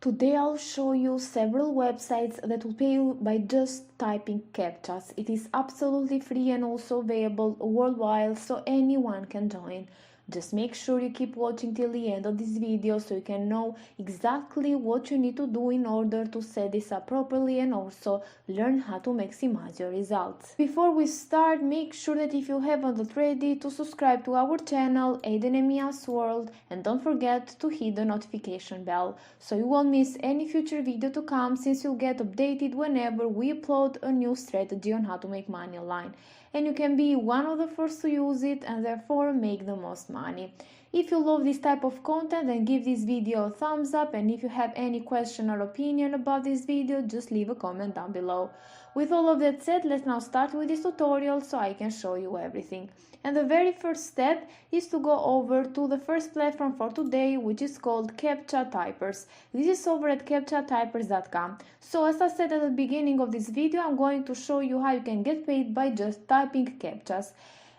Today I'll show you several websites that will pay you by just typing CAPTCHAs. It is absolutely free and also available worldwide, so anyone can join. Just make sure you keep watching till the end of this video so you can know exactly what you need to do in order to set this up properly and also learn how to maximize your results. Before we start, make sure that if you haven't already to subscribe to our channel Aiden and Mia's World, and don't forget to hit the notification bell so you won't miss any future video to come, since you'll get updated whenever we upload a new strategy on how to make money online, and you can be one of the first to use it and therefore make the most money. If you love this type of content, then give this video a thumbs up, and if you have any question or opinion about this video, just leave a comment down below. With all of that said, let's now start with this tutorial so I can show you everything. And the very first step is to go over to the first platform for today, which is called CAPTCHA Typers. This is over at CAPTCHAtypers.com. So as I said at the beginning of this video, I'm going to show you how you can get paid by just typing CAPTCHAs.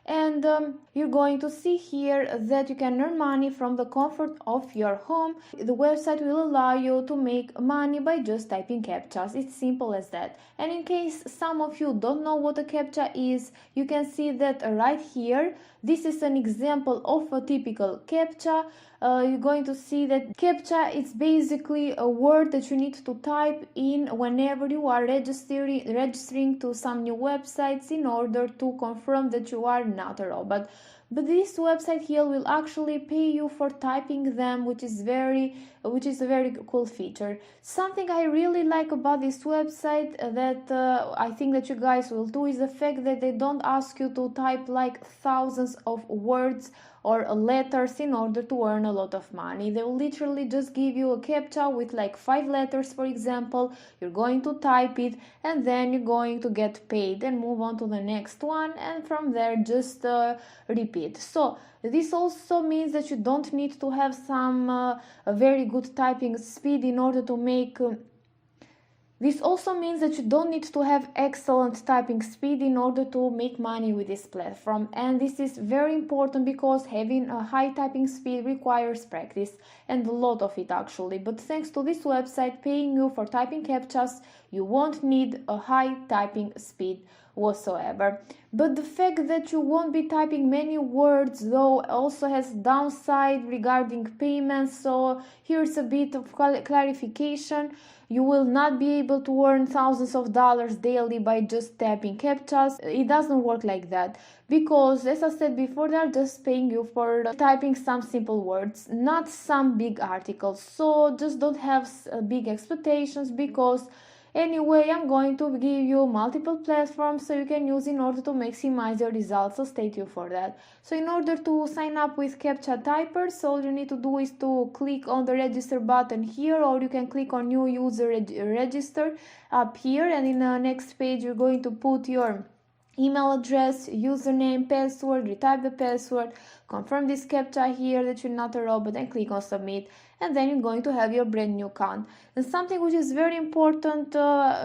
And you're going to see here that you can earn money from the comfort of your home. The website will allow you to make money by just typing CAPTCHAs. It's simple as that. And in case some of you don't know what a CAPTCHA is, you can see that right here. This is an example of a typical CAPTCHA. You're going to see that CAPTCHA is basically a word that you need to type in whenever you are registering to some new websites in order to confirm that you are not a robot. But this website here will actually pay you for typing them, which is a very cool feature. Something I really like about this website that I think that you guys will do is the fact that they don't ask you to type like thousands of words or letters in order to earn a lot of money. They will literally just give you a CAPTCHA with like 5 letters, for example. You're going to type it and then you're going to get paid and move on to the next one, and from there just repeat. So this also means that you don't need to have some a very good typing speed in order to make This also means that you don't need to have excellent typing speed in order to make money with this platform, and this is very important because having a high typing speed requires practice, and a lot of it actually. But thanks to this website paying you for typing CAPTCHAs, you won't need a high typing speed whatsoever. But the fact that you won't be typing many words though also has downside regarding payments, so here's a bit of clarification. You will not be able to earn thousands of dollars daily by just tapping CAPTCHAs. It doesn't work like that, because as I said before, they are just paying you for typing some simple words, not some big articles. So just don't have big expectations, because anyway, I'm going to give you multiple platforms so you can use in order to maximize your results, so stay tuned for that. So in order to sign up with CAPTCHA Typers, all you need to do is to click on the register button here, or you can click on new user register up here, and in the next page you're going to put your email address, username, password, retype the password, confirm this CAPTCHA here that you're not a robot, and click on submit, and then you're going to have your brand new account. And something which is very important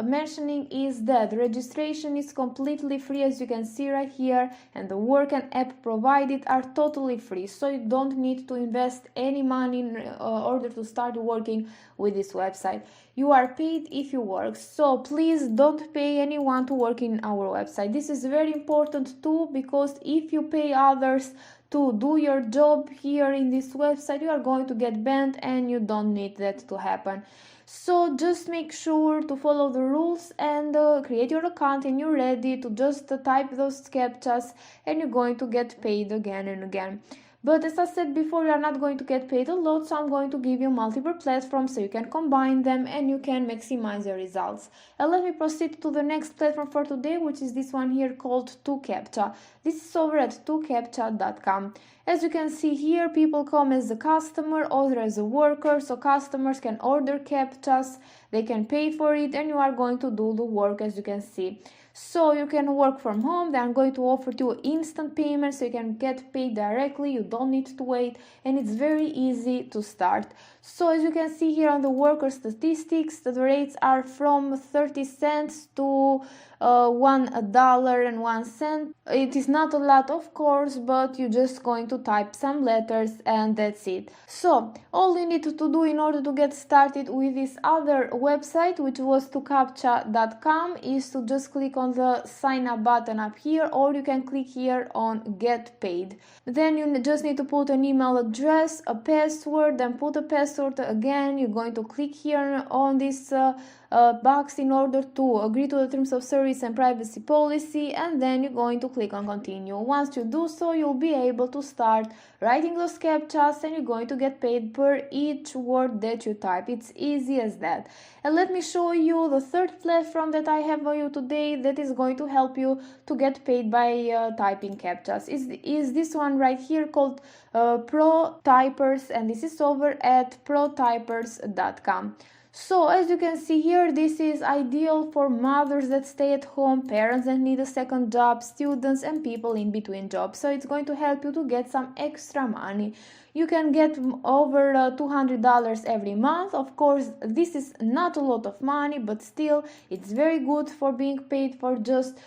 mentioning is that registration is completely free, as you can see right here, and the work and app provided are totally free, so you don't need to invest any money in order to start working with this website. You are paid if you work, so please don't pay anyone to work in our website. This is very important too, because if you pay others to do your job here in this website, you are going to get banned, and you don't need that to happen. So just make sure to follow the rules and create your account, and you're ready to just type those CAPTCHAs, and you're going to get paid again and again. But as I said before, you are not going to get paid a lot, so I'm going to give you multiple platforms so you can combine them and you can maximize your results. And let me proceed to the next platform for today, which is this one here called 2CAPTCHA. This is over at 2CAPTCHA.com. As you can see here, people come as a customer or as a worker, so customers can order CAPTCHAs, they can pay for it, and you are going to do the work, as you can see. So you can work from home. They are going to offer you instant payment, so you can get paid directly, you don't need to wait, and it's very easy to start. So as you can see here on the worker statistics, the rates are from 30 cents to $1.01. It is not a lot, of course, but you're just going to type some letters and that's it. So all you need to do in order to get started with this other website, which was to CAPTCHA.com, is to just click on the sign up button up here, or you can click here on get paid. Then you just need to put an email address, a password, then put a password again. You're going to click here on this box in order to agree to the terms of service and privacy policy, and then you're going to click on continue. Once you do so, you'll be able to start writing those CAPTCHAs and you're going to get paid per each word that you type. It's easy as that. And let me show you the third platform that I have for you today that is going to help you to get paid by typing CAPTCHAs. Is this one right here called ProTypers, and this is over at protypers.com. So as you can see here, this is ideal for mothers that stay at home, parents that need a second job, students and people in between jobs. So it's going to help you to get some extra money. You can get over $200 every month. Of course, this is not a lot of money, but still it's very good for being paid for just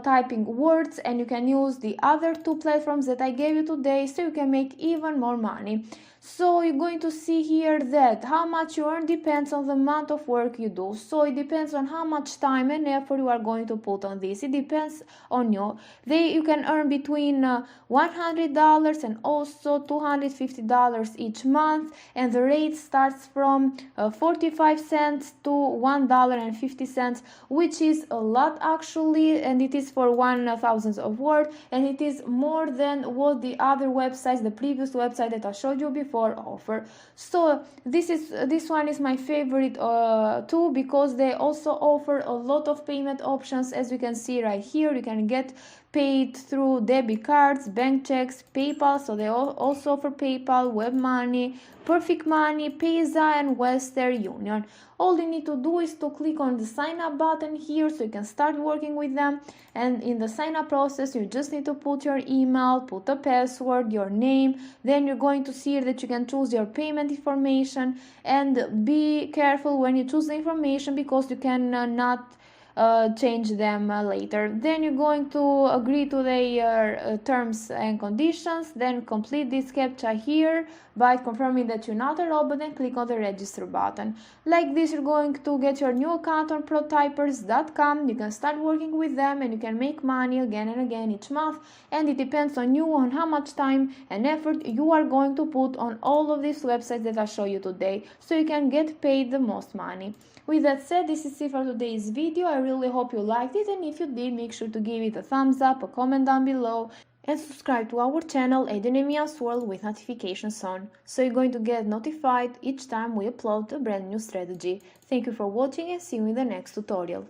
typing words, and you can use the other two platforms that I gave you today so you can make even more money. So you're going to see here that how much you earn depends on the amount of work you do. So it depends on how much time and effort you are going to put on this. It depends on you. You can earn between $100 and also $250 each month, and the rate starts from 45 cents to $1.50, which is a lot actually, and it is for 1,000 of word, and it is more than what the other websites, the previous website that I showed you before, offer. So this one is my favorite too, because they also offer a lot of payment options. As you can see right here, you can get paid through debit cards, bank checks, PayPal. So they also offer PayPal, Web Money, Perfect Money, Payza and Western Union. All you need to do is to click on the sign up button here so you can start working with them. And in the sign up process, you just need to put your email, put a password, your name. Then you're going to see that you can choose your payment information, and be careful when you choose the information because you can not change them later. Then you're going to agree to their terms and conditions, then complete this CAPTCHA here by confirming that you're not a robot, and click on the register button. Like this, you're going to get your new account on protypers.com. You can start working with them and you can make money again and again each month, and it depends on you on how much time and effort you are going to put on all of these websites that I show you today, so you can get paid the most money. With that said, this is it for today's video. I really hope you liked it, and if you did, make sure to give it a thumbs up, a comment down below, and subscribe to our channel Edunemia's World with notifications on, so you're going to get notified each time we upload a brand new strategy. Thank you for watching and see you in the next tutorial.